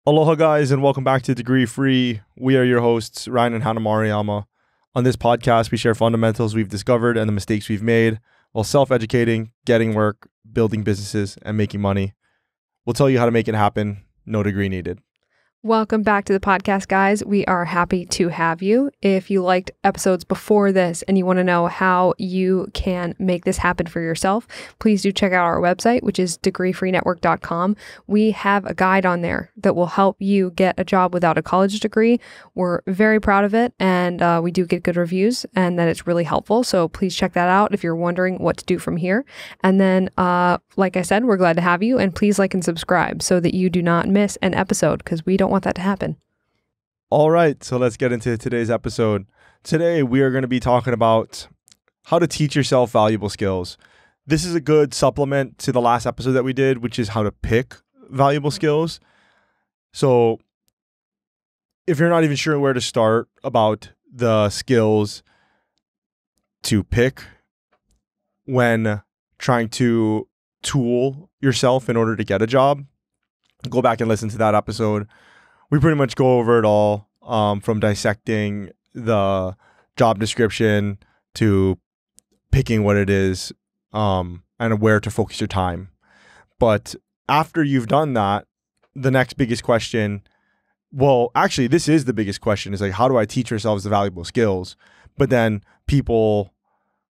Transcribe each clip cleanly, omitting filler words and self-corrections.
Aloha guys and welcome back to Degree Free. We are your hosts, Ryan and Hannah Maruyama. On this podcast, we share fundamentals we've discovered and the mistakes we've made while self-educating, getting work, building businesses, and making money. We'll tell you how to make it happen. No degree needed. Welcome back to the podcast, guys. We are happy to have you. If you liked episodes before this and you want to know how you can make this happen for yourself, please do check out our website, which is degreefreenetwork.com. We have a guide on there that will help you get a job without a college degree. We're very proud of it, and we do get good reviews, and that it's really helpful. So please check that out if you're wondering what to do from here. And then, like I said, we're glad to have you, and please like and subscribe so that you do not miss an episode, because we don't want that to happen. All right, so let's get into today's episode. Today, we are going to be talking about how to teach yourself valuable skills. This is a good supplement to the last episode that we did, which is how to pick valuable skills. So if you're not even sure where to start about the skills to pick when trying to tool yourself in order to get a job, go back and listen to that episode. We pretty much go over it all, from dissecting the job description to picking what it is, and where to focus your time. But after you've done that, the next biggest question, well, actually, this is the biggest question, is like, how do I teach ourselves the valuable skills? But then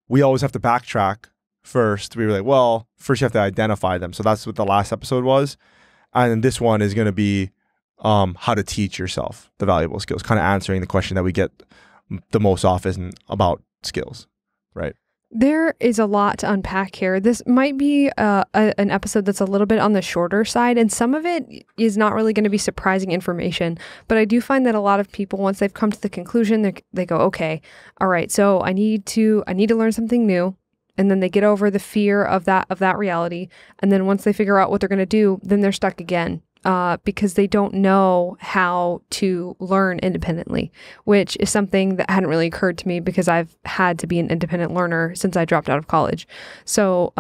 we always have to backtrack first. We were like, well, first you have to identify them. So that's what the last episode was. And this one is going to be how to teach yourself the valuable skills, kind of answering the question that we get the most often about skills, right? There is a lot to unpack here. This might be an episode that's a little bit on the shorter side, and some of it is not really going to be surprising information. But I do find that a lot of people, once they've come to the conclusion, they go, okay, all right, so I need to learn something new. And then they get over the fear of that reality. And then once they figure out what they're going to do, then they're stuck again. Because they don't know how to learn independently, which is something that hadn't really occurred to me because I've had to be an independent learner since I dropped out of college. So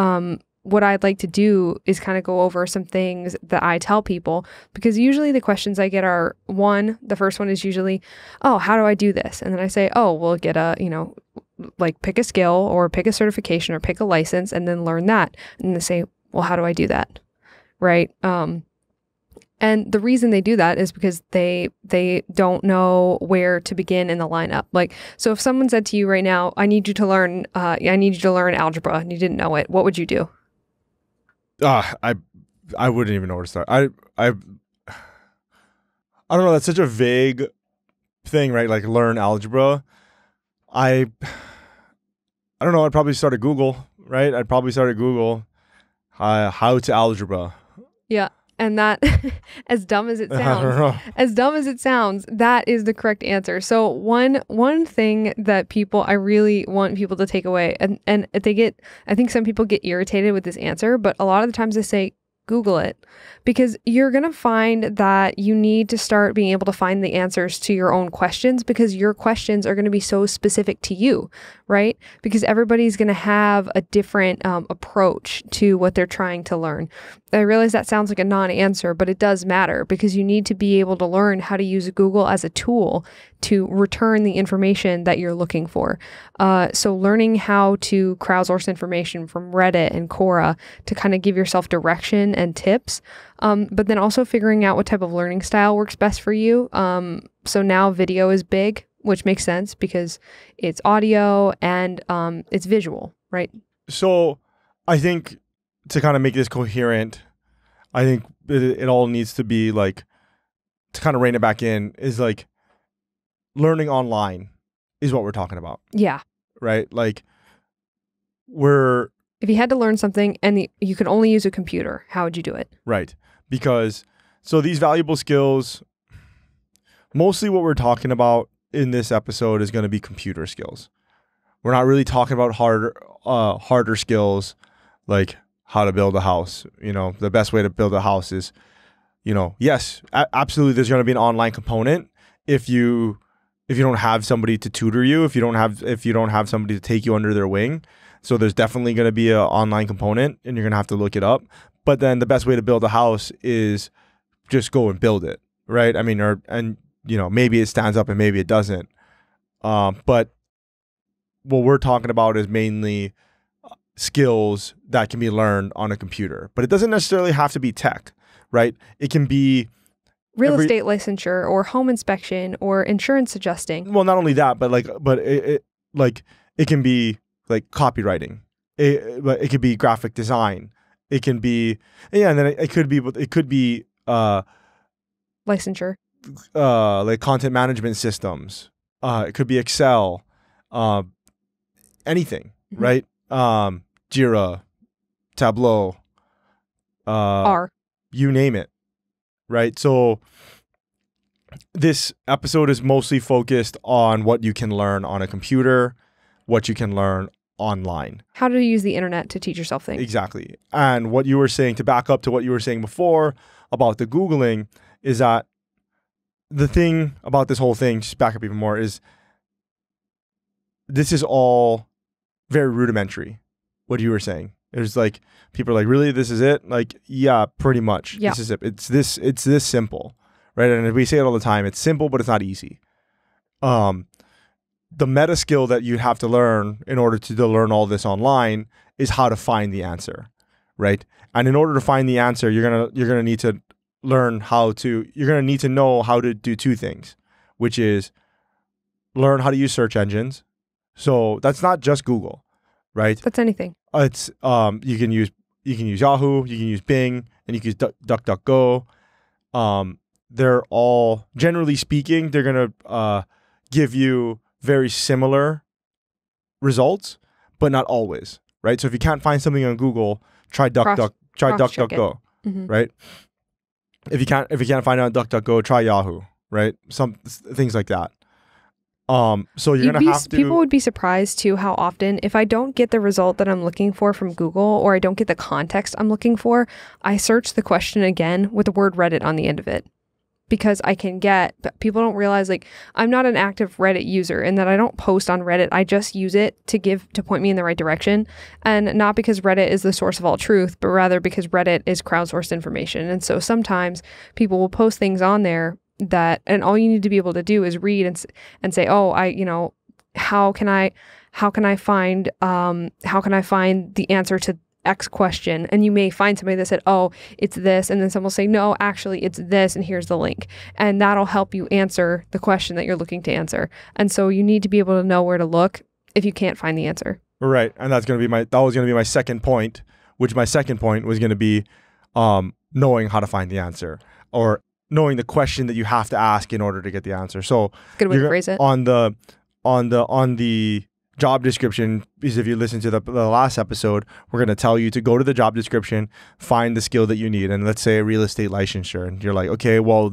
what I'd like to do is kind of go over some things that I tell people, because usually the questions I get are, the first one is usually, oh, how do I do this? And then I say, oh, we'll get like pick a skill or pick a certification or pick a license and then learn that. And they say, well, how do I do that? Right. And the reason they do that is because they don't know where to begin in the lineup. Like, so if someone said to you right now, I need you to learn algebra, and you didn't know it, what would you do? I wouldn't even know where to start. I don't know. That's such a vague thing, right? Like, learn algebra. I don't know. I'd probably start at Google, right? I'd probably start at Google. How to algebra. Yeah. And that, as dumb as it sounds, that is the correct answer. So one thing that I really want people to take away, and I think some people get irritated with this answer, but a lot of the times they say, Google it, because you're going to find that you need to start being able to find the answers to your own questions, because your questions are going to be so specific to you, right? Because everybody's going to have a different approach to what they're trying to learn. I realize that sounds like a non-answer, but it does matter, because you need to be able to learn how to use Google as a tool to return the information that you're looking for. So learning how to crowdsource information from Reddit and Quora to kind of give yourself direction and tips, but then also figuring out what type of learning style works best for you. So now video is big, which makes sense because it's audio and it's visual, right? So I think to kind of make this coherent, I think it all needs to be like, to kind of rein it back in, is like learning online is what we're talking about. Yeah. Right? Like, if you had to learn something and you could only use a computer, how would you do it? Right. Because, so these valuable skills, mostly what we're talking about in this episode is going to be computer skills. We're not really talking about harder skills, like how to build a house. The best way to build a house is, yes, absolutely, there's going to be an online component. If you don't have somebody to tutor you, if you don't have somebody to take you under their wing, so there's definitely going to be an online component, and you're going to have to look it up. But then the best way to build a house is just go and build it, right? I mean, maybe it stands up and maybe it doesn't. But what we're talking about is mainly skills that can be learned on a computer, but it doesn't necessarily have to be tech, right? It can be real estate licensure or home inspection or insurance adjusting. Well, not only that, but it can be like copywriting. It could be graphic design. It can be, and then it could be licensure, like content management systems. It could be Excel, anything, right? Jira, Tableau, R, you name it, right? So this episode is mostly focused on what you can learn on a computer, what you can learn online. How to use the internet to teach yourself things. Exactly. And what you were saying, to back up to what you were saying before about the Googling, is that the thing about this whole thing, just back up even more, is this is all very rudimentary. What you were saying. There's like, people are like, really, this is it? Like, yeah, pretty much. Yeah. This is it. It's this simple, right? And we say it all the time. It's simple, but it's not easy. The meta skill that you have to learn in order to learn all this online is how to find the answer, right? And in order to find the answer, you're gonna need to learn you're gonna need to know how to do two things, which is learn how to use search engines. So that's not just Google, right? That's anything. It's you can use Yahoo, you can use Bing, and you can use DuckDuckGo. They're all, generally speaking, they're gonna give you very similar results, but not always, right? So if you can't find something on Google, try DuckDuckGo, right? If you can't find it on DuckDuckGo, try Yahoo, right? Some things like that. So you're gonna have to. People would be surprised too how often, if I don't get the result that I'm looking for from Google, or I don't get the context I'm looking for, I search the question again with the word Reddit on the end of it. Because people don't realize, like, I'm not an active Reddit user and that I don't post on Reddit. I just use it to point me in the right direction. And not because Reddit is the source of all truth, but rather because Reddit is crowdsourced information. And so sometimes people will post things on there and all you need to be able to do is read and say, oh, how can I find the answer to X question? And you may find somebody that said, oh, it's this. And then someone will say, no, actually it's this. And here's the link. And that'll help you answer the question that you're looking to answer. And so you need to be able to know where to look if you can't find the answer. Right. And that was going to be my second point, which my second point was going to be knowing how to find the answer, or knowing the question that you have to ask in order to get the answer. So good way to phrase it. On the job description, because if you listen to the last episode, we're going to tell you to go to the job description, find the skill that you need. And let's say a real estate licensure. And you're like, okay, well,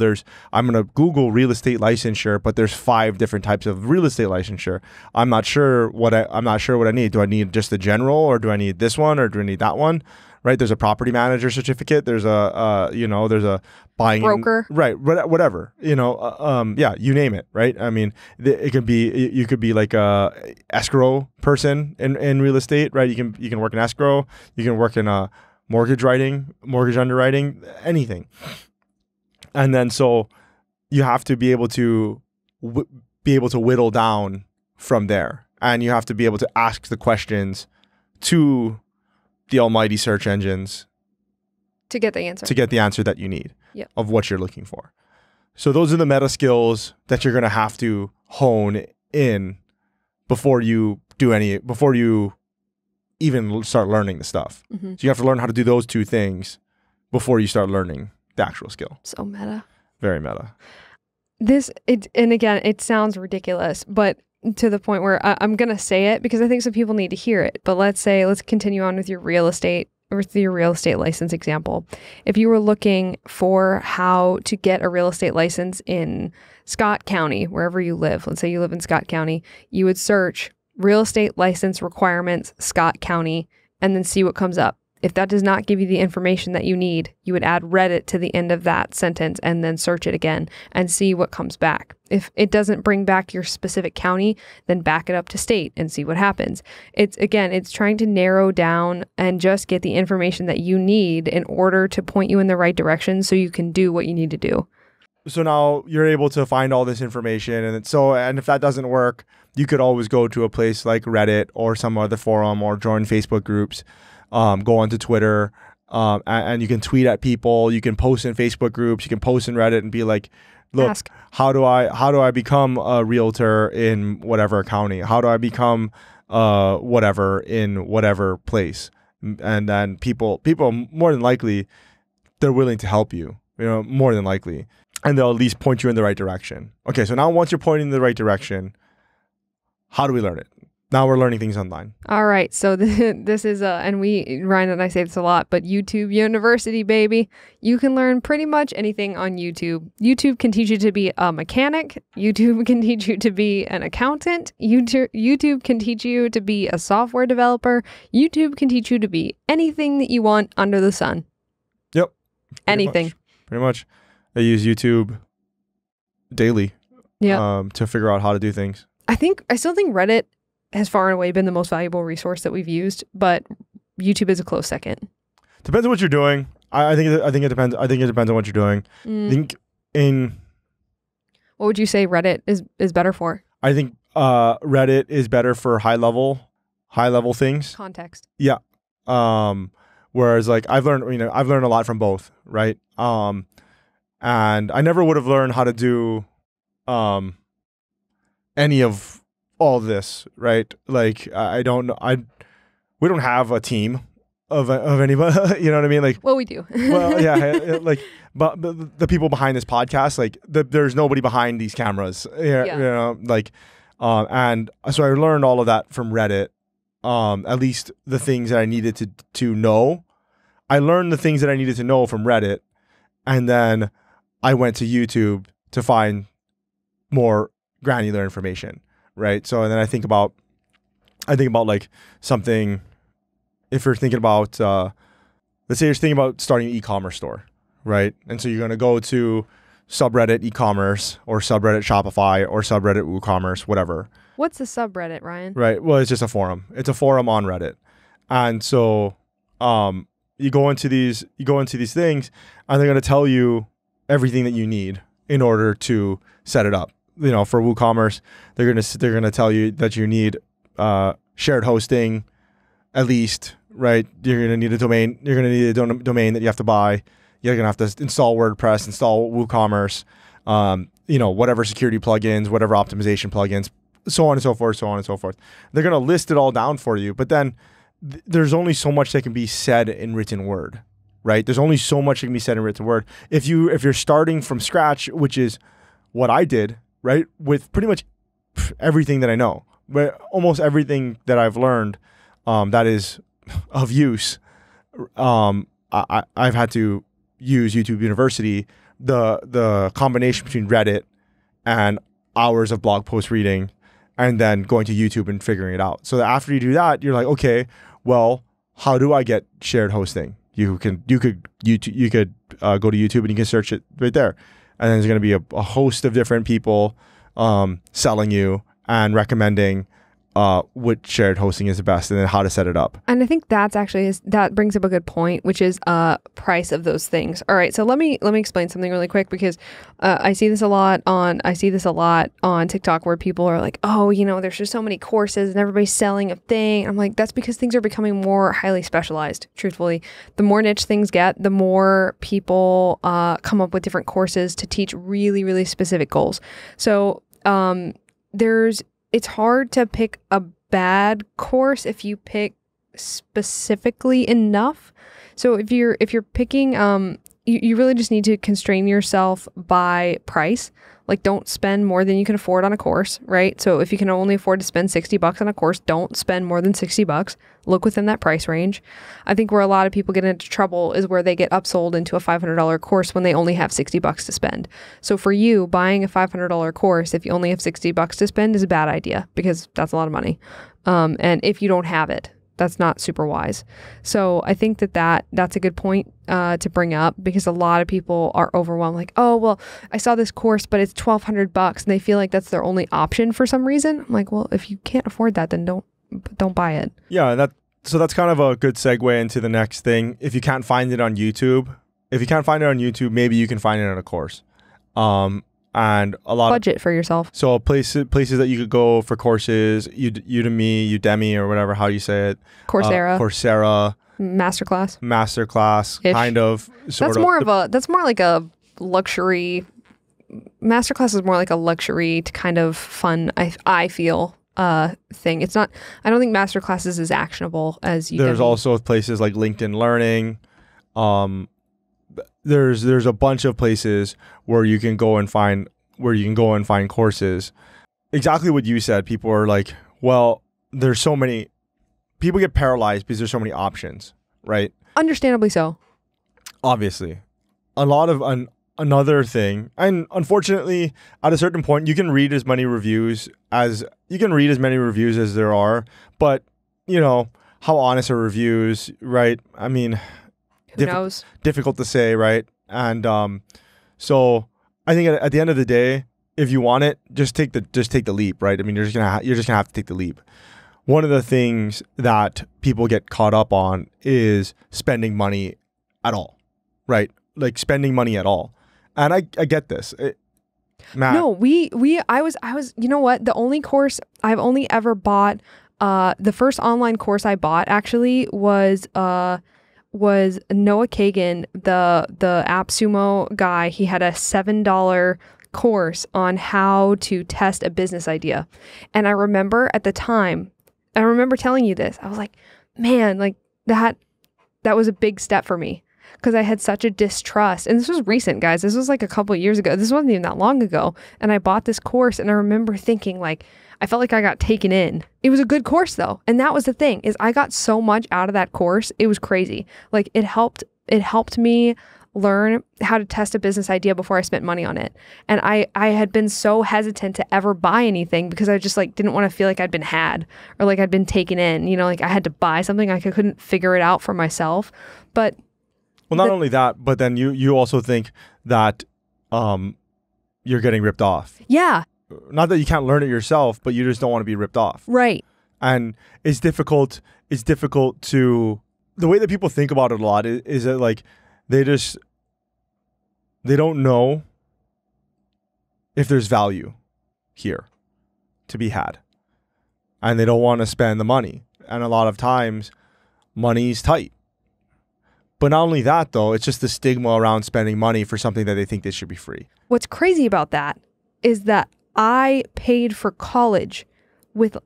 I'm going to Google real estate licensure, but there's 5 different types of real estate licensure. I'm not sure what I need. Do I need just the general, or do I need this one, or do I need that one? Right? There's a property manager certificate. There's there's a buying broker. Right. Whatever. You name it. Right. I mean, it could be, you could be like a escrow person in real estate, right? You can work in escrow. You can work in mortgage underwriting, anything. And then so you have to be able to whittle down from there, and you have to be able to ask the questions to the almighty search engines to get the answer that you need. Yep. Of what you're looking for. So those are the meta skills that you're going to have to hone in before you even start learning the stuff. Mm-hmm. So you have to learn how to do those two things before you start learning the actual skill. So meta. Very meta. And again, it sounds ridiculous, but to the point where I'm going to say it because I think some people need to hear it. But let's continue on with your real estate license example. If you were looking for how to get a real estate license in Scott County, wherever you live, let's say you live in Scott County, you would search real estate license requirements, Scott County, and then see what comes up. If that does not give you the information that you need, you would add Reddit to the end of that sentence and then search it again and see what comes back. If it doesn't bring back your specific county, then back it up to state and see what happens. It's trying to narrow down and just get the information that you need in order to point you in the right direction so you can do what you need to do. now you're able to find all this information, and if that doesn't work, you could always go to a place like Reddit or some other forum, or join Facebook groups, go onto Twitter, and you can tweet at people, you can post in Facebook groups, you can post in Reddit and be like, look, Ask. how do I become a realtor in whatever county? How do I become whatever in whatever place? And then people more than likely, they're willing to help you, more than likely. And they'll at least point you in the right direction. Okay, so now once you're pointing in the right direction, how do we learn it? Now we're learning things online. All right. So this is, and Ryan and I say this a lot, but YouTube University, baby. You can learn pretty much anything on YouTube. YouTube can teach you to be a mechanic. YouTube can teach you to be an accountant. YouTube can teach you to be a software developer. YouTube can teach you to be anything that you want under the sun. Yep. Anything. Pretty much. I use YouTube daily to figure out how to do things. I still think Reddit has far and away been the most valuable resource that we've used, but YouTube is a close second. Depends on what you're doing. I think it depends. I think it depends on what you're doing. What would you say Reddit is better for? I think Reddit is better for high level things. Context. Yeah. Whereas like I've learned a lot from both, right? And I never would have learned how to do any of all this, right? Like we don't have a team of anybody, you know what I mean? Like, well, we do. Well, yeah, like, but the people behind this podcast, like, there's nobody behind these cameras, like, and so I learned all of that from Reddit. At least the things that I needed to know. I learned the things that I needed to know from Reddit, and then I went to YouTube to find more granular information, right? So, and then I think about like something. If you're thinking about, let's say you're thinking about starting an e-commerce store, right? And so you're going to go to subreddit e-commerce or subreddit Shopify or subreddit WooCommerce, whatever. What's a subreddit, Ryan? Right. Well, it's just a forum. It's a forum on Reddit. And so you go into these things, and they're going to tell you everything that you need in order to set it up. For WooCommerce, they're going to tell you that you need shared hosting, at least, right? You're going to need a domain. You're going to need a domain that you have to buy. You're going to have to install WordPress, install WooCommerce, whatever security plugins, whatever optimization plugins, so on and so forth, so on and so forth. They're going to list it all down for you, but then there's only so much that can be said in written word, right? There's only so much that can be said in written word. If you're starting from scratch, which is what I did, right, with pretty much everything that I know, but almost everything that I've learned that is of use, I've had to use YouTube University. The combination between Reddit and hours of blog post reading, and then going to YouTube and figuring it out. So after you do that, you're like, okay, well, how do I get shared hosting? You could go to YouTube and you can search it right there, and then there's going to be a host of different people selling you and recommending which shared hosting is the best, and then how to set it up. And I think that brings up a good point, which is price of those things. All right, so let me explain something really quick, because I see this a lot on TikTok, where people are like, oh, there's just so many courses and everybody's selling a thing. I'm like, that's because things are becoming more highly specialized. Truthfully, the more niche things get, the more people come up with different courses to teach really, really specific goals. So it's hard to pick a bad course if you pick specifically enough. So if you're picking, you really just need to constrain yourself by price. Like, don't spend more than you can afford on a course, right? So if you can only afford to spend $60 on a course, don't spend more than $60. Look within that price range. I think where a lot of people get into trouble is where they get upsold into a $500 course when they only have $60 to spend. So for you, buying a $500 course, if you only have $60 to spend, is a bad idea, because that's a lot of money. And if you don't have it, that's not super wise. So I think that's a good point to bring up, because a lot of people are overwhelmed. Like, oh, well, I saw this course, but it's $1,200, and they feel like that's their only option for some reason. I'm like, well, if you can't afford that, then don't buy it. Yeah, so that's kind of a good segue into the next thing. If you can't find it on YouTube, maybe you can find it on a course. And a lot Budget for yourself. So places that you could go for courses, Udemy, or whatever, how you say it. Coursera. Masterclass. Kind of. That's more like a luxury. Masterclass is more like a luxury to kind of fun, I feel, thing. It's not, I don't think Masterclass is as actionable as Udemy. There's also places like LinkedIn Learning. There's a bunch of places where you can go and find courses. Exactly what you said. People are like, well, there's so many. People get paralyzed because there's so many options, right? Understandably so. Obviously, another thing, and unfortunately, at a certain point, you can read as many reviews as there are, but you know, how honest are reviews, right? I mean, who knows? Difficult to say, right? And so I think at the end of the day, if you want it, just take the leap, right? I mean, you're just gonna have to take the leap. One of the things that people get caught up on is spending money at all, right? Like spending money at all. And I get this. Matt. No, I was, you know what? The only course I've only ever bought, the first online course I bought actually was Noah Kagan, the AppSumo guy. He had a $7 course on how to test a business idea. And I remember at the time, I remember telling you this. I was like, man, like that was a big step for me because I had such a distrust. And this was recent, guys. This was like a couple of years ago. This wasn't even that long ago. And I bought this course and I remember thinking like, I felt like I got taken in. It was a good course though. And that was the thing is I got so much out of that course. It was crazy. Like it helped me learn how to test a business idea before I spent money on it. And I had been so hesitant to ever buy anything because I just like didn't want to feel like I'd been had or like I'd been taken in, you know, like I had to buy something. Like I couldn't figure it out for myself. But well, not only that, but then you also think that you're getting ripped off. Yeah. Not that you can't learn it yourself, but you just don't want to be ripped off. Right. And it's difficult to, the way that people think about it a lot is that like they don't know if there's value here to be had. And they don't want to spend the money. And a lot of times money's tight. But not only that though, it's just the stigma around spending money for something that they think they should be free. What's crazy about that is that I paid for college with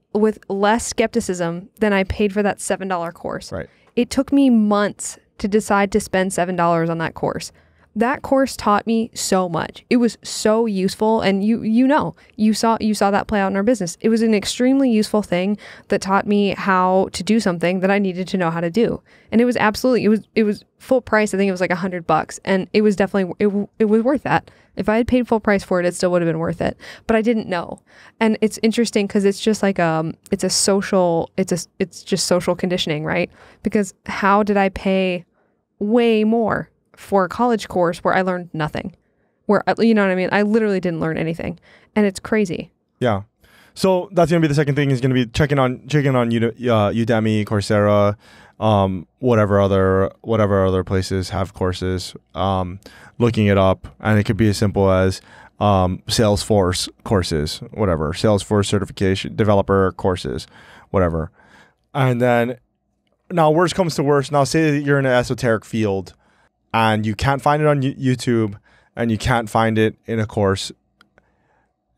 less skepticism than I paid for that $7 course. Right. It took me months to decide to spend $7 on that course. That course taught me so much. It was so useful, and you saw that play out in our business. It was an extremely useful thing that taught me how to do something that I needed to know how to do. And it was absolutely it was full price. I think it was like $100, and it was definitely it was worth that. If I had paid full price for it, it still would have been worth it. But I didn't know. And it's interesting because it's just like it's just social conditioning, right? Because how did I pay way more for a college course where I learned nothing? Where, you know what I mean? I literally didn't learn anything. And it's crazy. Yeah. So that's going to be the second thing, is going to be checking on Udemy, Coursera, whatever other places have courses, looking it up. And it could be as simple as Salesforce courses, whatever, Salesforce certification, developer courses, whatever. And then now worst comes to worst. Now say that you're in an esoteric field and you can't find it on YouTube and you can't find it in a course.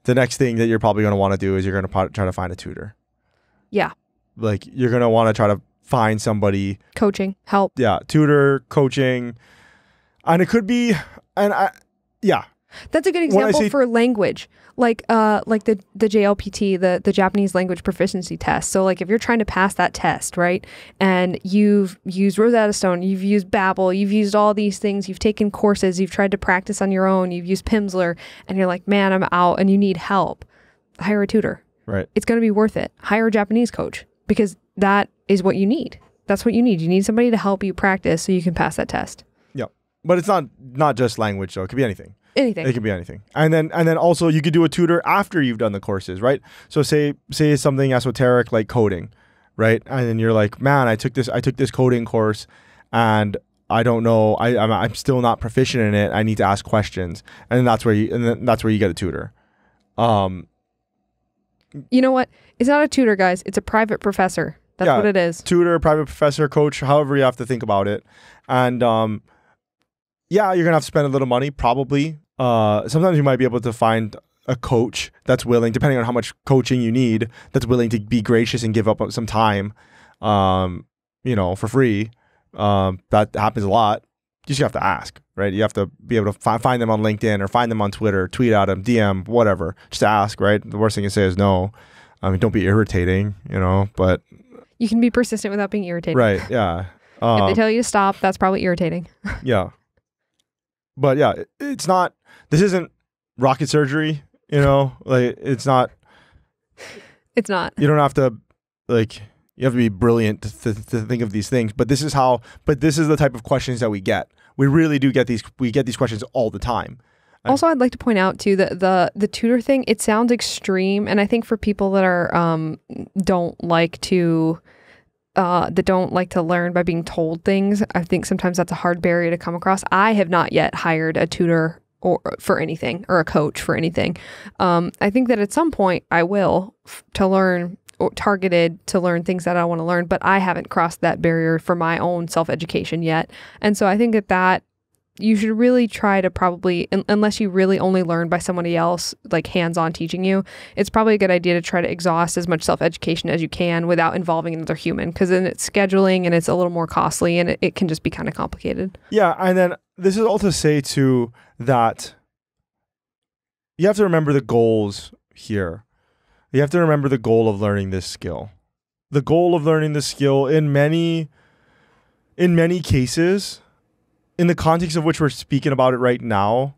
The next thing that you're probably going to want to do is you're going to try to find a tutor. Yeah. Like you're going to want to try to find somebody. Coaching, help. Yeah. Tutor, coaching. And it could be, yeah. That's a good example for language. Like the JLPT, the Japanese language proficiency test. So like if you're trying to pass that test, right? And you've used Rosetta Stone, you've used Babbel, you've used all these things, you've taken courses, you've tried to practice on your own, you've used Pimsleur, and you're like, man, I'm out and you need help. Hire a tutor. Right. It's going to be worth it. Hire a Japanese coach because that is what you need. That's what you need. You need somebody to help you practice so you can pass that test. Yeah. But it's not just language though. It could be anything. Anything. It could be anything. And then also you could do a tutor after you've done the courses, right? So say something esoteric like coding, right? And then you're like, man, I took this coding course and I don't know. I'm still not proficient in it. I need to ask questions, and then that's where you get a tutor. You know what? It's not a tutor, guys. It's a private professor. That's what it is. Tutor, private professor, coach, however you have to think about it. And yeah, you're gonna have to spend a little money, probably. Sometimes you might be able to find a coach that's willing, depending on how much coaching you need, that's willing to be gracious and give up some time, for free. That happens a lot. You just have to ask, right? You have to be able to find them on LinkedIn or find them on Twitter, tweet at them, DM, whatever. Just ask, right? The worst thing you say is no. I mean, don't be irritating, but you can be persistent without being irritating. Right. Yeah. If they tell you to stop, that's probably irritating. Yeah. But yeah, this isn't rocket surgery, like it's not. It's not. You don't have to you have to be brilliant to think of these things, but this is the type of questions that we get. We really do get these questions all the time. Also, I'd like to point out too that the tutor thing, it sounds extreme, and I think for people that are don't like to learn by being told things, I think sometimes that's a hard barrier to come across. I have not yet hired a tutor for anything, or a coach for anything. I think that at some point I will to learn, or targeted to learn things that I want to learn, but I haven't crossed that barrier for my own self-education yet. And so I think that you should really try to probably, unless you really only learn by somebody else, like hands-on teaching you, it's probably a good idea to try to exhaust as much self-education as you can without involving another human, because then it's scheduling and it's a little more costly, and it can just be kind of complicated. Yeah, and then this is all to say too that you have to remember the goals here. You have to remember the goal of learning this skill. The goal of learning this skill in many cases, in the context of which we're speaking about it right now,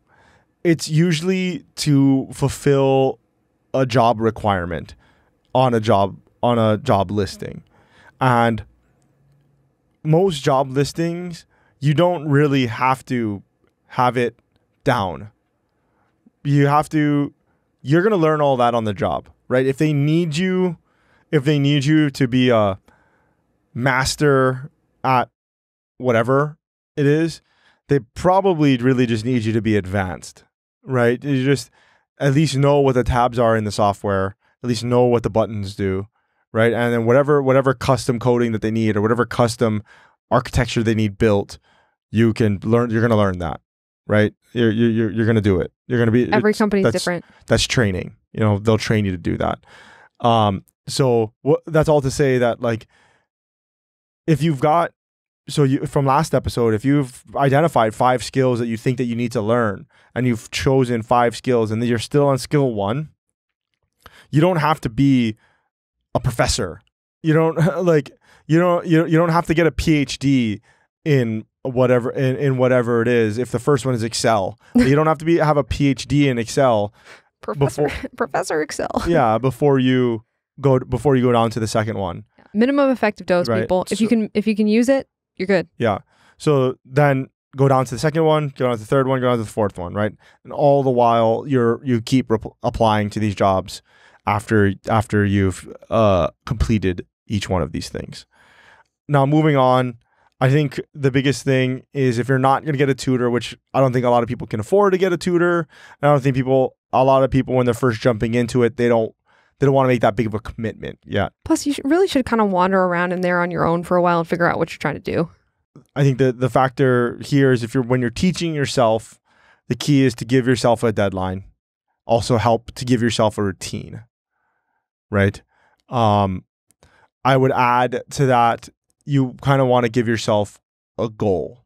it's usually to fulfill a job requirement on a job listing. And most job listings, you don't really have to have it down. You're going to learn all that on the job, right? If they need you to be a master at whatever it is, they probably really just need you to be advanced, right? You just at least know what the tabs are in the software, at least know what the buttons do, right? And then whatever custom coding that they need, or whatever custom architecture they need built, you're going to learn that, right? You're going to do it. You're going to be, every company's different. That's training. They'll train you to do that. So that's all to say that, like, from last episode, if you've identified 5 skills that you think that you need to learn, and you've chosen 5 skills, and then you're still on skill 1, you don't have to be a professor. You don't you don't have to get a PhD in whatever it is. If the first one is Excel, you don't have to have a PhD in Excel. Professor Excel. Yeah, before you go down to the second one. Minimum effective dose, right? People. If you can use it, you're good. Yeah. So then go down to the second one, go down to the third one, go down to the fourth one, right? And all the while you keep applying to these jobs after you've completed each one of these things. Now, moving on, I think the biggest thing is, if you're not going to get a tutor, which I don't think a lot of people can afford to get a tutor, I don't think a lot of people, when they're first jumping into it, they don't want to make that big of a commitment yet. Plus, you really should kind of wander around in there on your own for a while and figure out what you're trying to do. I think the factor here is, when you're teaching yourself, the key is to give yourself a deadline. Also help to give yourself a routine, right? I would add to that, you kind of want to give yourself a goal,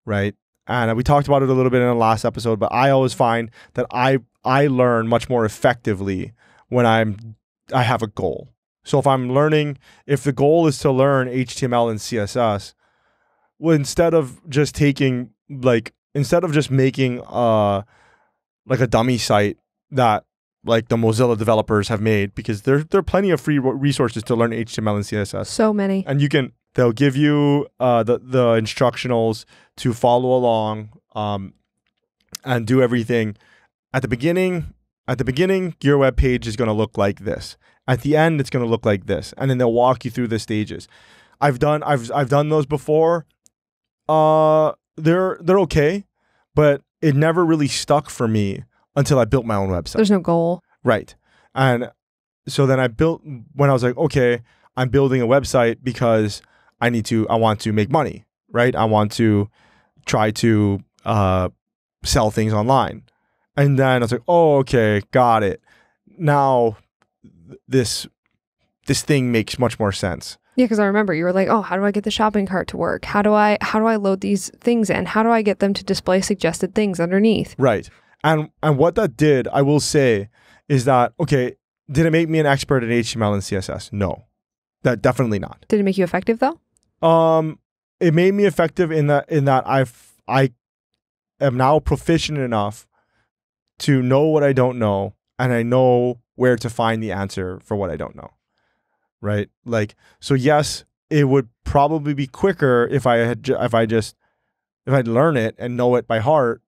right? And we talked about it a little bit in the last episode, but I always find that I learn much more effectively when I have a goal. So if the goal is to learn HTML and CSS, well, instead of just making like a dummy site that like the Mozilla developers have made, because there are plenty of free resources to learn HTML and CSS. So many. And they'll give you the instructionals to follow along and do everything. At the beginning, your web page is going to look like this. At the end, it's going to look like this, and then they'll walk you through the stages. I've done those before. They're okay, but it never really stuck for me until I built my own website. There's no goal. Right. And so then when I was like, okay, I'm building a website because I want to make money, right? I want to try to sell things online. And then I was like, oh, okay, got it. Now this thing makes much more sense. Yeah, because I remember you were like, oh, how do I get the shopping cart to work? How do I load these things in? How do I get them to display suggested things underneath? Right. And what that did, I will say, is that, okay, did it make me an expert in HTML and CSS? No. That definitely not. Did it make you effective though? It made me effective in that I am now proficient enough to know what I don't know, and I know where to find the answer for what I don't know. Right? Like, so yes, it would probably be quicker if I'd learn it and know it by heart.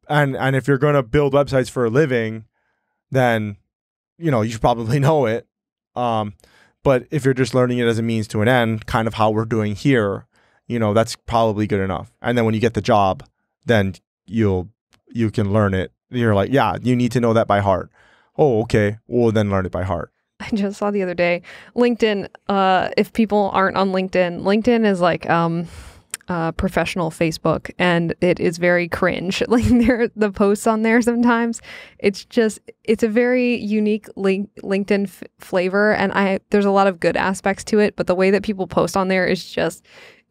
And if you're going to build websites for a living, then, you should probably know it. But if you're just learning it as a means to an end, kind of how we're doing here, that's probably good enough. And then when you get the job, then you can learn it. You're like, yeah, you need to know that by heart. Oh, okay. Well, then learn it by heart. I just saw the other day, LinkedIn, if people aren't on LinkedIn is like professional Facebook, and it is very cringe. Like the posts on there sometimes, it's a very unique LinkedIn flavor, and there's a lot of good aspects to it, but the way that people post on there is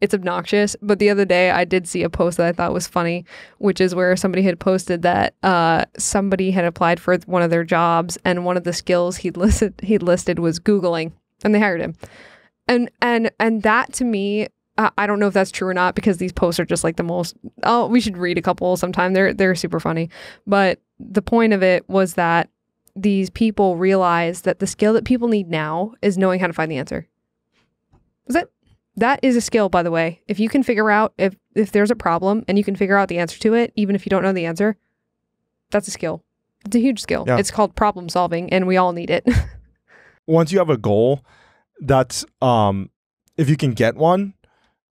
it's obnoxious. But the other day I did see a post that I thought was funny, which is where somebody had posted that somebody had applied for one of their jobs, and one of the skills he'd listed was Googling, and they hired him. And that to me, I don't know if that's true or not, because these posts are just like the most, we should read a couple sometime. They're super funny. But the point of it was that these people realize that the skill that people need now is knowing how to find the answer. That is a skill, by the way. If you can figure out if there's a problem and you can figure out the answer to it, even if you don't know the answer, that's a skill. It's a huge skill. Yeah. It's called problem solving, and we all need it. Once you have a goal, that's if you can get one,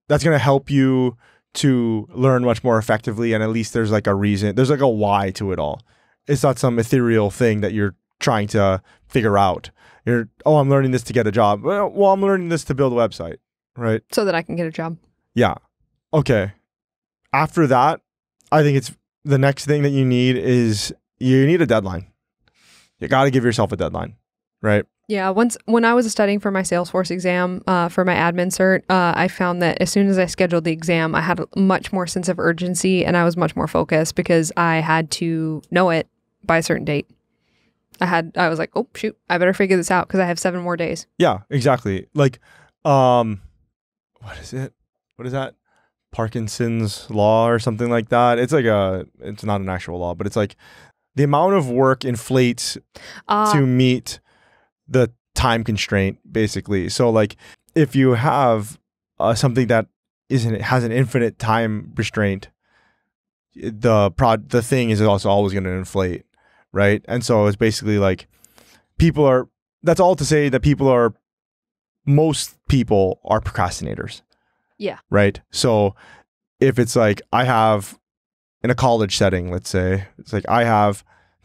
that's going to help you to learn much more effectively. And at least there's like a reason, there's like a why to it all. It's not some ethereal thing that you're trying to figure out. I'm learning this to get a job. Well, I'm learning this to build a website. Right. So that I can get a job. Yeah. Okay. After that, I think it's the next thing that you need is you need a deadline. You got to give yourself a deadline. Right. Yeah. When I was studying for my Salesforce exam, for my admin cert, I found that as soon as I scheduled the exam, I had a much more sense of urgency, and I was much more focused because I had to know it by a certain date. I was like, oh, shoot, I better figure this out because I have 7 more days. Yeah, exactly. Like, what is it? What is that? Parkinsons Law or something like that. It's like it's not an actual law, but it's like the amount of work inflates to meet the time constraint, basically. So like if you have something that has an infinite time restraint, the thing is also always going to inflate, right? And so it's basically like that's all to say that most people are procrastinators. Yeah. Right. So if it's like I have in a college setting, let's say, it's like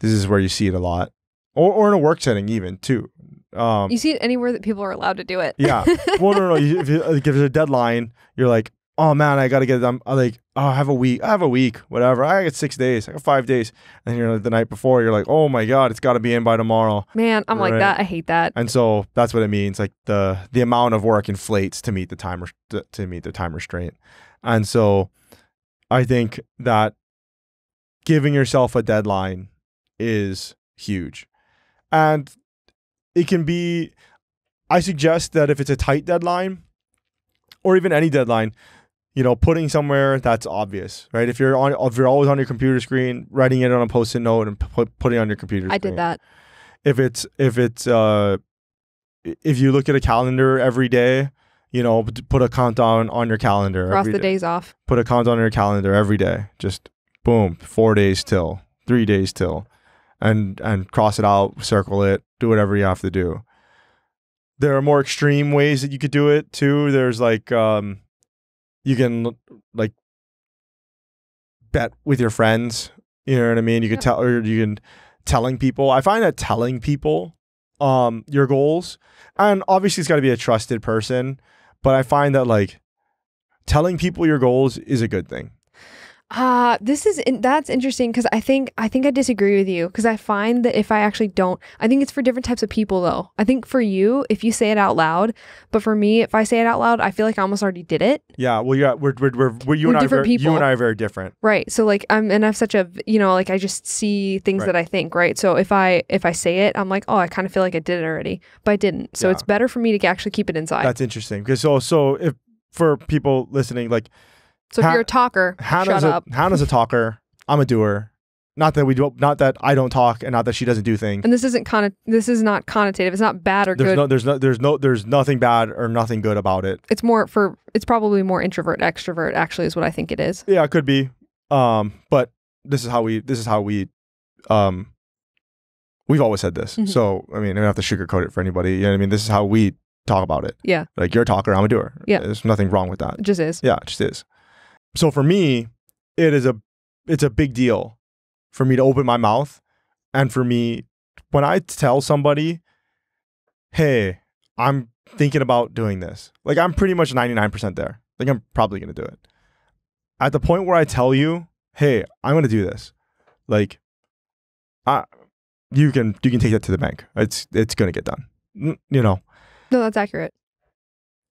this is where you see it a lot, or in a work setting even too. You see it anywhere that people are allowed to do it. Yeah. Well, no. If there's a deadline, you're like, oh man, I got to get it done. I'm like, oh, I have a week, whatever. I got 6 days. I got 5 days. And the night before, you're like, oh my God, it's got to be in by tomorrow. Man, I'm right? Like that. I hate that. And so that's what it means. Like the amount of work inflates to meet the time restraint. And so I think that giving yourself a deadline is huge. And it can be, I suggest that if it's a tight deadline or even any deadline, putting somewhere that's obvious, right? If you're always on your computer screen, writing it on a Post-it note and putting it on your computer screen. I did that. If you look at a calendar every day, put a countdown on your calendar. Cross the days off. Put a countdown on your calendar every day. Just boom, 4 days till, 3 days till, and cross it out, circle it, do whatever you have to do. There are more extreme ways that you could do it too. There's like, You can like bet with your friends. You know what I mean? You can tell, or you can telling people. I find that telling people your goals, and obviously it's got to be a trusted person, but I find that like telling people your goals is a good thing. That's interesting because I think I disagree with you because I find that if I actually don't, I think it's for different types of people though. I think for you, if you say it out loud, but for me, if I say it out loud, I feel like I almost already did it. Yeah, well, yeah, we're you and I different people. You and I are very different, right? So like I have such a like I just see things that I think, right? So if I say it, I'm like, oh, I kind of feel like I did it already, but I didn't. So it's better for me to actually keep it inside. That's interesting because so if for people listening, like. So if you're a talker, shut up. Hannah's a talker. I'm a doer. Not that I don't talk, and not that she doesn't do things. And this is not connotative. It's not bad or good. There's nothing bad or nothing good about it. It's probably more introvert extrovert. Actually, is what I think it is. Yeah, it could be. But this is how we we've always said this. Mm-hmm. So I mean, I don't have to sugarcoat it for anybody. You know what I mean? This is how we talk about it. Yeah. Like you're a talker, I'm a doer. Yeah. There's nothing wrong with that. It just is. Yeah, it just is. So for me, it's a big deal for me to open my mouth, and for me, when I tell somebody, hey, I'm thinking about doing this, like I'm pretty much 99% there. Like I'm probably going to do it. At the point where I tell you, hey, I'm going to do this, like you can take that to the bank. It's going to get done. You know. No, that's accurate.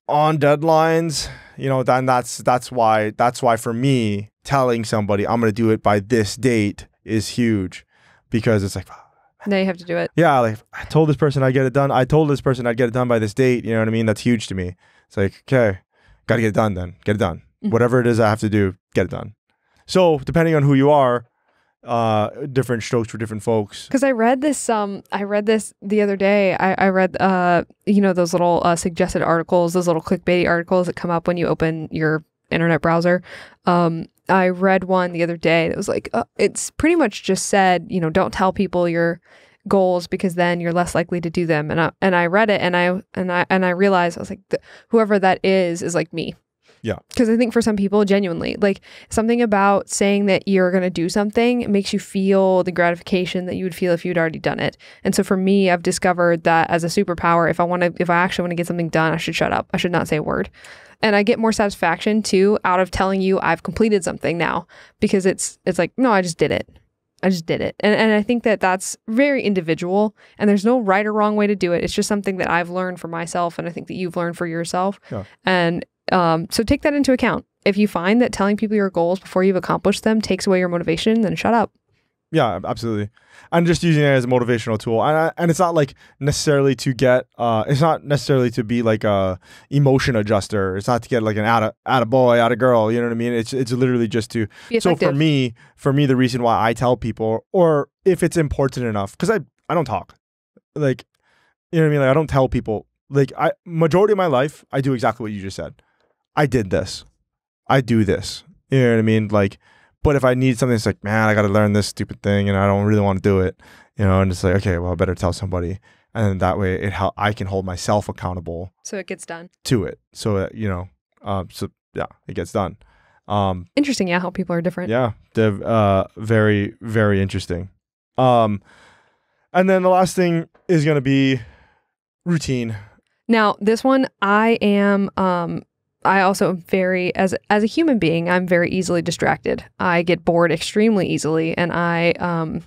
On deadlines, then that's why for me, telling somebody I'm going to do it by this date is huge, because it's like, now you have to do it. Yeah, like I told this person I'd get it done. I told this person I'd get it done by this date. You know what I mean? That's huge to me. It's like, okay, got to get it done then. Get it done. Mm-hmm. Whatever it is I have to do, get it done. So depending on who you are, different strokes for different folks. Because I read this the other day. I read those little suggested articles, those little clickbait articles that come up when you open your internet browser. I read one the other day that was like, it's pretty much just said, don't tell people your goals because then you're less likely to do them. And I read it and I realized I was like, whoever that is like me. Yeah. Because I think for some people, genuinely, like something about saying that you're going to do something makes you feel the gratification that you would feel if you'd already done it. And so for me, I've discovered that as a superpower, if I actually want to get something done, I should shut up. I should not say a word. And I get more satisfaction too out of telling you I've completed something now, because it's like, no, I just did it. And I think that that's very individual, and there's no right or wrong way to do it. It's just something that I've learned for myself, and I think that you've learned for yourself. Yeah. And so take that into account. If you find that telling people your goals before you've accomplished them takes away your motivation, then shut up. Yeah, absolutely. I'm just using it as a motivational tool, and it's not like necessarily to get. It's not necessarily to be like a emotion adjuster. It's not to get like an atta boy, atta girl. You know what I mean? It's literally just to. So for me, the reason why I tell people, or if it's important enough, because I don't talk, like, you know what I mean? Like I don't tell people. Like majority of my life, I do exactly what you just said. I did this. I do this. You know what I mean? Like. But if I need something, it's like, man, I got to learn this stupid thing, and I don't really want to do it, and it's like, okay, well, I better tell somebody, and then that way I can hold myself accountable. So it gets done. To it, so that, it gets done. Interesting, yeah, how people are different. Yeah, they're very, very interesting. And then the last thing is going to be routine. Now, this one, I also am very, as a human being, I'm very easily distracted. I get bored extremely easily, and I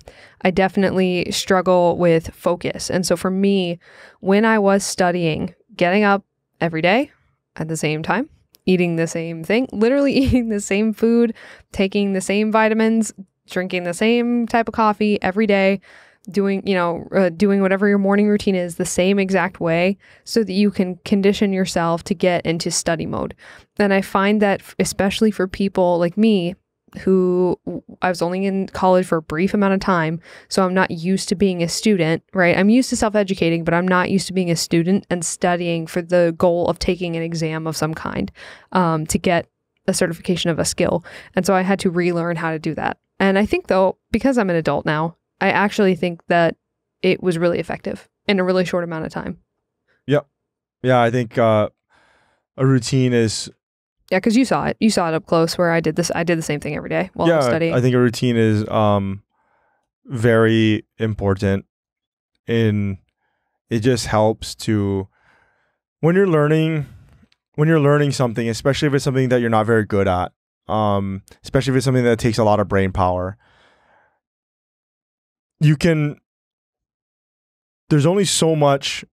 definitely struggle with focus. And so for me, when I was studying, getting up every day at the same time, eating the same thing, literally eating the same food, taking the same vitamins, drinking the same type of coffee every day, doing whatever your morning routine is the same exact way, so that you can condition yourself to get into study mode. And I find that especially for people like me, who I was only in college for a brief amount of time, so I'm not used to being a student, right? I'm used to self-educating, but I'm not used to being a student and studying for the goal of taking an exam of some kind, to get a certification of a skill. And so I had to relearn how to do that. And I think though, because I'm an adult now, I actually think that it was really effective in a really short amount of time. Yep. Yeah, I think a routine is Yeah, because you saw it. You saw it up close where I did this. I did the same thing every day while I was studying. I think a routine is very important. It just helps to when you're learning something, especially if it's something that you're not very good at, especially if it's something that takes a lot of brain power. There's only so much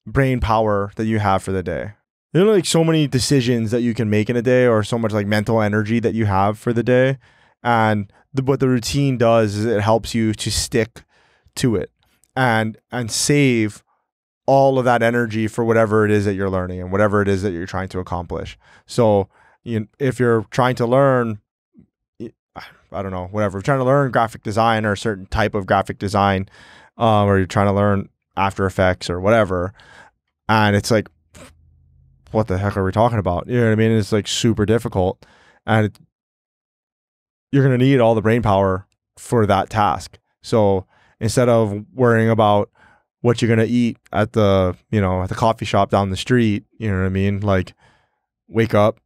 brain power that you have for the day. There's only like so many decisions that you can make in a day, or so much like mental energy that you have for the day. And what the routine does is it helps you to stick to it and save all of that energy for whatever it is that you're learning and whatever it is that you're trying to accomplish. So if you're trying to learn, I don't know, whatever, if you're trying to learn graphic design or a certain type of graphic design, or you're trying to learn After Effects or whatever, and it's like, what the heck are we talking about? You know what I mean? It's like super difficult, and you're going to need all the brain power for that task. So instead of worrying about what you're going to eat at the coffee shop down the street, you know what I mean? Like, wake up,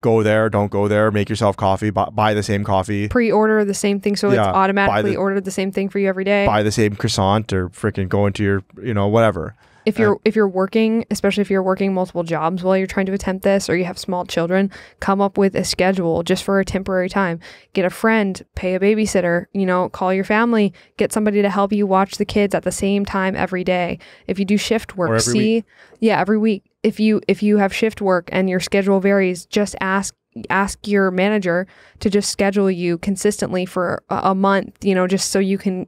go there, don't go there, make yourself coffee, buy the same coffee. Pre-order the same thing so it's automatically ordered the same thing for you every day. Buy the same croissant, or freaking go into your, whatever. If you're working, especially if you're working multiple jobs while you're trying to attempt this, or you have small children, come up with a schedule just for a temporary time. Get a friend, pay a babysitter, call your family, get somebody to help you watch the kids at the same time every day. If you do shift work, every week. If you have shift work and your schedule varies, just ask your manager to just schedule you consistently for a month, just so you can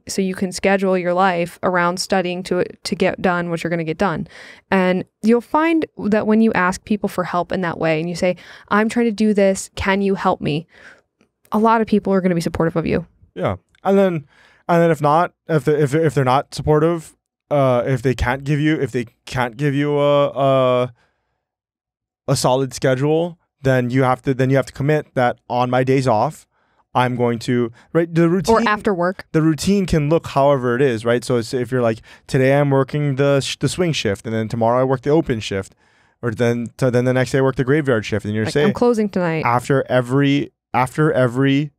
schedule your life around studying to get done what you're going to get done. And you'll find that when you ask people for help in that way and you say, I'm trying to do this, can you help me? A lot of people are going to be supportive of you. Yeah. And then if they're not supportive, if they can't give you a solid schedule, then you have to commit that on my days off, I'm going to, right? The routine, or after work. The routine can look however it is, right? So if you're like, today I'm working the swing shift, and then tomorrow I work the open shift, or then the next day I work the graveyard shift, and you're like, saying, I'm closing tonight. After every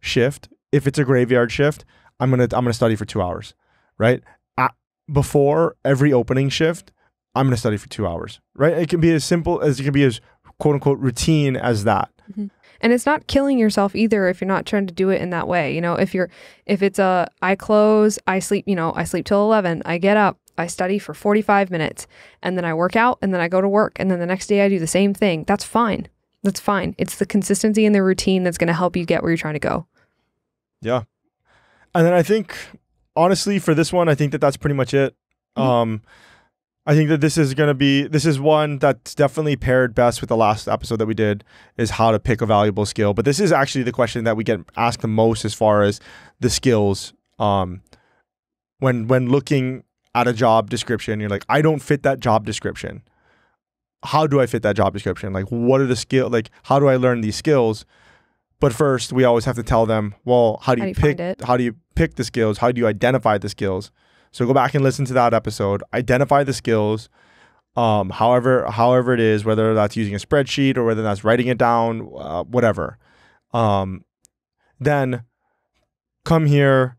shift, if it's a graveyard shift, I'm gonna study for 2 hours, right? Before every opening shift, I'm gonna study for 2 hours, right? It can be as simple as quote unquote routine as that. Mm-hmm. And it's not killing yourself either if you're not trying to do it in that way. If it's I close, I sleep, I sleep till 11, I get up, I study for 45 minutes, and then I work out, and then I go to work, and then the next day I do the same thing. That's fine. That's fine. It's the consistency and the routine that's going to help you get where you're trying to go. Yeah. And then I think, honestly, for this one, I think that's pretty much it. Mm-hmm. I think that this is one that's definitely paired best with the last episode that we did, is how to pick a valuable skill. But this is actually the question that we get asked the most as far as the skills. When looking at a job description, you're like, I don't fit that job description. How do I fit that job description? Like, what are the skills? Like, how do I learn these skills? But first, we always have to tell them, well, how do you pick the skills? How do you identify the skills? So go back and listen to that episode. Identify the skills, however it is, whether that's using a spreadsheet or whether that's writing it down, whatever. Then come here.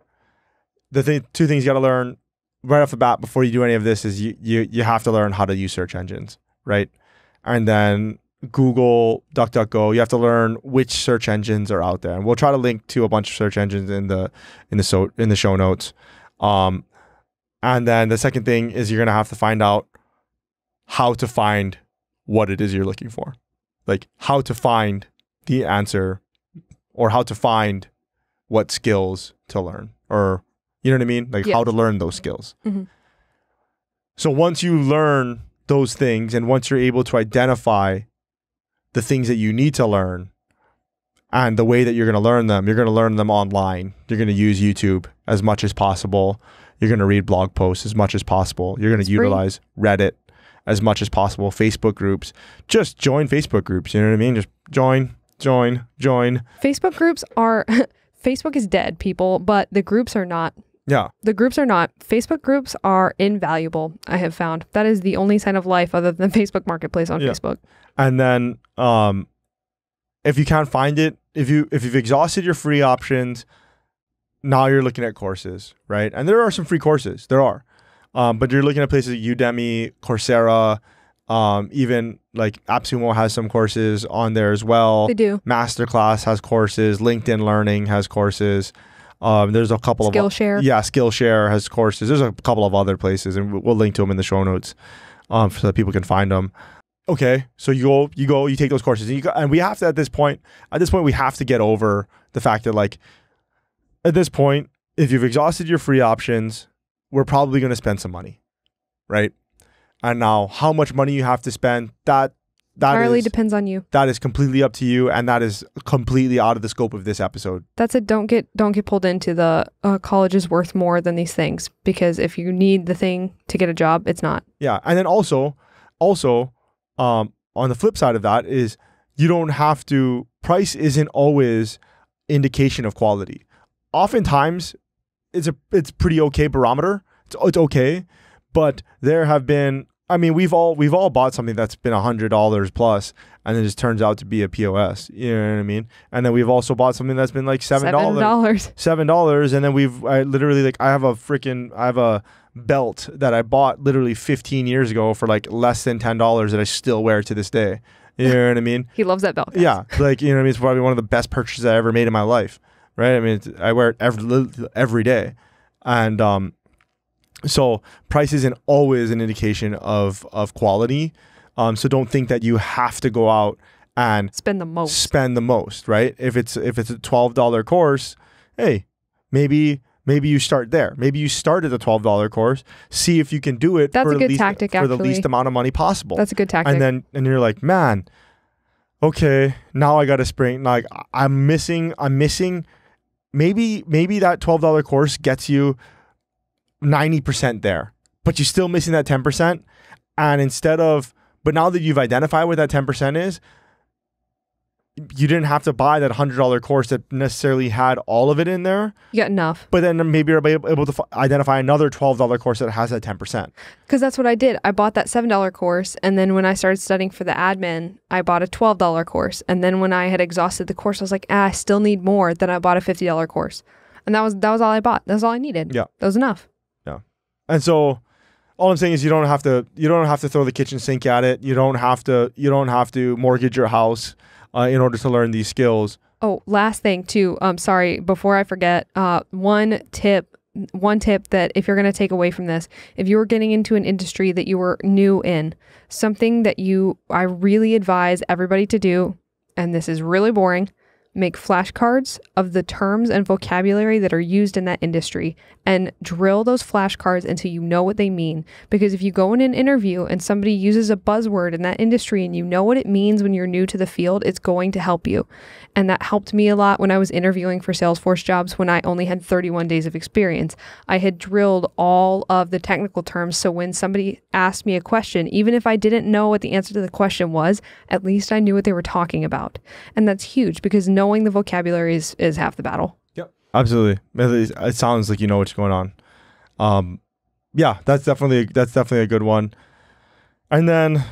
Two things you got to learn right off the bat before you do any of this is you have to learn how to use search engines, right? And then Google, DuckDuckGo. You have to learn which search engines are out there, and we'll try to link to a bunch of search engines in the show notes. And then the second thing is you're going to have to find out how to find what it is you're looking for. Like, how to find the answer, or how to find what skills to learn, or, you know what I mean? Like, how to learn those skills. Mm-hmm. So once you learn those things, and once you're able to identify the things that you need to learn and the way that you're going to learn them online. You're going to use YouTube as much as possible. You're going to read blog posts as much as possible. You're going to utilize Reddit as much as possible. Facebook groups. Just join Facebook groups. You know what I mean? Just join. Facebook groups are... Facebook is dead, people, but the groups are not. Yeah. The groups are not. Facebook groups are invaluable, I have found. That is the only sign of life other than Facebook Marketplace on Facebook. And then if you can't find it, if you've exhausted your free options, now you're looking at courses, right? And there are some free courses. There are. But you're looking at places like Udemy, Coursera, even like AppSumo has some courses on there as well. They do. Masterclass has courses. LinkedIn Learning has courses. There's a couple of Skillshare. Yeah, Skillshare has courses. There's a couple of other places, and we'll link to them in the show notes, so that people can find them. Okay, so you take those courses, and we have to at this point we have to get over the fact that like at this point, if you've exhausted your free options, we're probably going to spend some money, right? And now, how much money you have to spend, that entirely depends on you. That is completely up to you, and that is completely out of the scope of this episode. That's it. Don't get pulled into the college is worth more than these things, because if you need the thing to get a job, it's not. Yeah, and then also, on the flip side of that is you don't have to. Price isn't always indication of quality. Oftentimes, it's pretty okay barometer. It's okay, but there have been. I mean, we've all bought something that's been $100 plus, and it just turns out to be a POS. You know what I mean? And then we've also bought something that's been like $7. $7, and then I have a belt that I bought literally 15 years ago for like less than $10 that I still wear to this day. You know what I mean? He loves that belt. Guys. Yeah, like you know what I mean. It's probably one of the best purchases I ever made in my life. Right? I mean, I wear it every day, and so price isn't always an indication of quality. So don't think that you have to go out and spend the most, right? If it's a $12 course, hey, maybe you start there. Maybe you start at the $12 course, see if you can do it for the least amount of money possible. That's a good tactic. And you're like, man, okay, now I got to spring. Like I'm missing. Maybe that $12 course gets you 90% there, but you're still missing that 10%. And but now that you've identified what that 10% is, you didn't have to buy that $100 course that necessarily had all of it in there. You got enough. But then maybe you're able to identify another $12 course that has that 10%. Because that's what I did. I bought that $7 course, and then when I started studying for the admin, I bought a $12 course. And then when I had exhausted the course, I was like, I still need more. Then I bought a $50 course. And that was all I bought. That was all I needed. Yeah. That was enough. Yeah. And so all I'm saying is you don't have to throw the kitchen sink at it. You don't have to mortgage your house in order to learn these skills. Oh, last thing too. Sorry, before I forget, one tip that if you're going to take away from this, if you were getting into an industry that you were new in, something that I really advise everybody to do, and this is really boring, make flashcards of the terms and vocabulary that are used in that industry and drill those flashcards until you know what they mean. Because if you go in an interview and somebody uses a buzzword in that industry and you know what it means when you're new to the field, it's going to help you. And that helped me a lot when I was interviewing for Salesforce jobs when I only had 31 days of experience. I had drilled all of the technical terms, so when somebody asked me a question, even if I didn't know what the answer to the question was, at least I knew what they were talking about. And that's huge because knowing the vocabulary is half the battle. Yep, absolutely. It sounds like you know what's going on. Yeah, that's definitely a good one. And then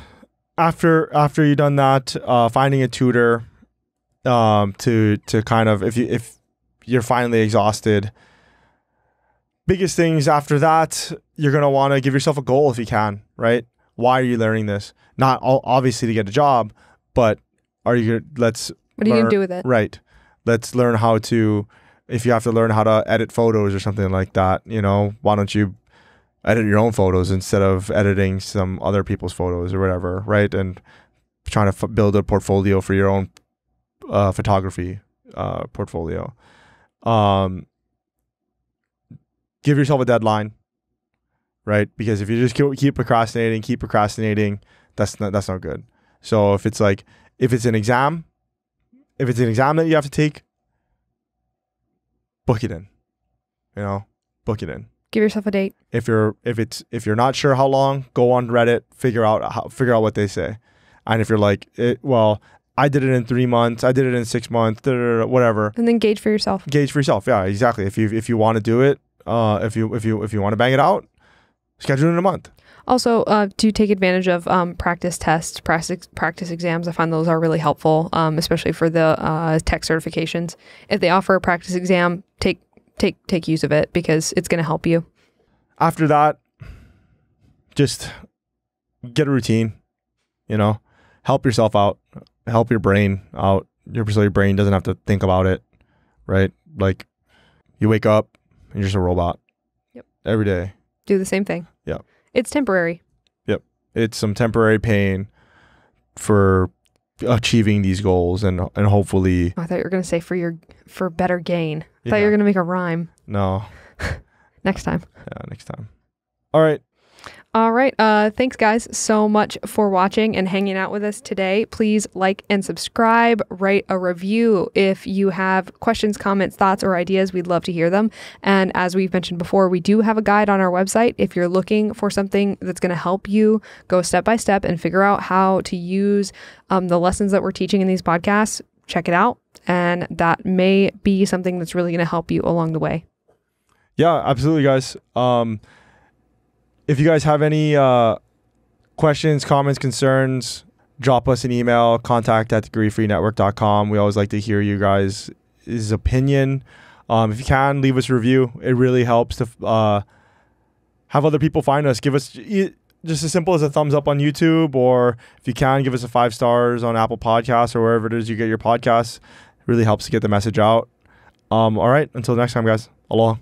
after you've done that, finding a tutor to kind of if you're finally exhausted. Biggest things after that, you're gonna want to give yourself a goal if you can, right? Why are you learning this? Not obviously to get a job, but what are you gonna do with it? Right. Let's learn how to. If you have to learn how to edit photos or something like that, why don't you edit your own photos instead of editing some other people's photos or whatever, right? And trying to build a portfolio for your own photography portfolio. Give yourself a deadline, right? Because if you just keep procrastinating, that's not good. So if it's an exam that you have to take, book it in. Book it in. Give yourself a date. If you're not sure how long, go on Reddit, figure out what they say. And if you're like, I did it in 3 months, I did it in 6 months, whatever. And then gauge for yourself. Yeah, exactly. If you want to do it, If you want to bang it out, schedule it in a month. Also, do take advantage of practice tests, practice exams. I find those are really helpful, especially for the tech certifications. If they offer a practice exam, take use of it because it's going to help you. After that, just get a routine. Help yourself out, help your brain out. So your brain doesn't have to think about it, right? Like you wake up and you're just a robot. Yep. Every day. Do the same thing. Yeah. It's temporary. Yep. It's some temporary pain for achieving these goals and hopefully. I thought you were going to say for better gain. I Yeah. thought you were going to make a rhyme. No. Next time. Yeah, next time. All right. All right. Thanks, guys, so much for watching and hanging out with us today. Please like and subscribe. Write a review. If you have questions, comments, thoughts, or ideas, we'd love to hear them. And as we've mentioned before, we do have a guide on our website. If you're looking for something that's going to help you go step by step and figure out how to use the lessons that we're teaching in these podcasts, check it out. And that may be something that's really going to help you along the way. Yeah, absolutely, guys. If you guys have any questions, comments, concerns, drop us an email, contact@degreefreenetwork.com. We always like to hear you guys' opinion. If you can, leave us a review. It really helps to have other people find us. Give us just as simple as a thumbs up on YouTube, or if you can, give us a 5 stars on Apple Podcasts or wherever it is you get your podcasts. It really helps to get the message out. All right. Until next time, guys. Aloha.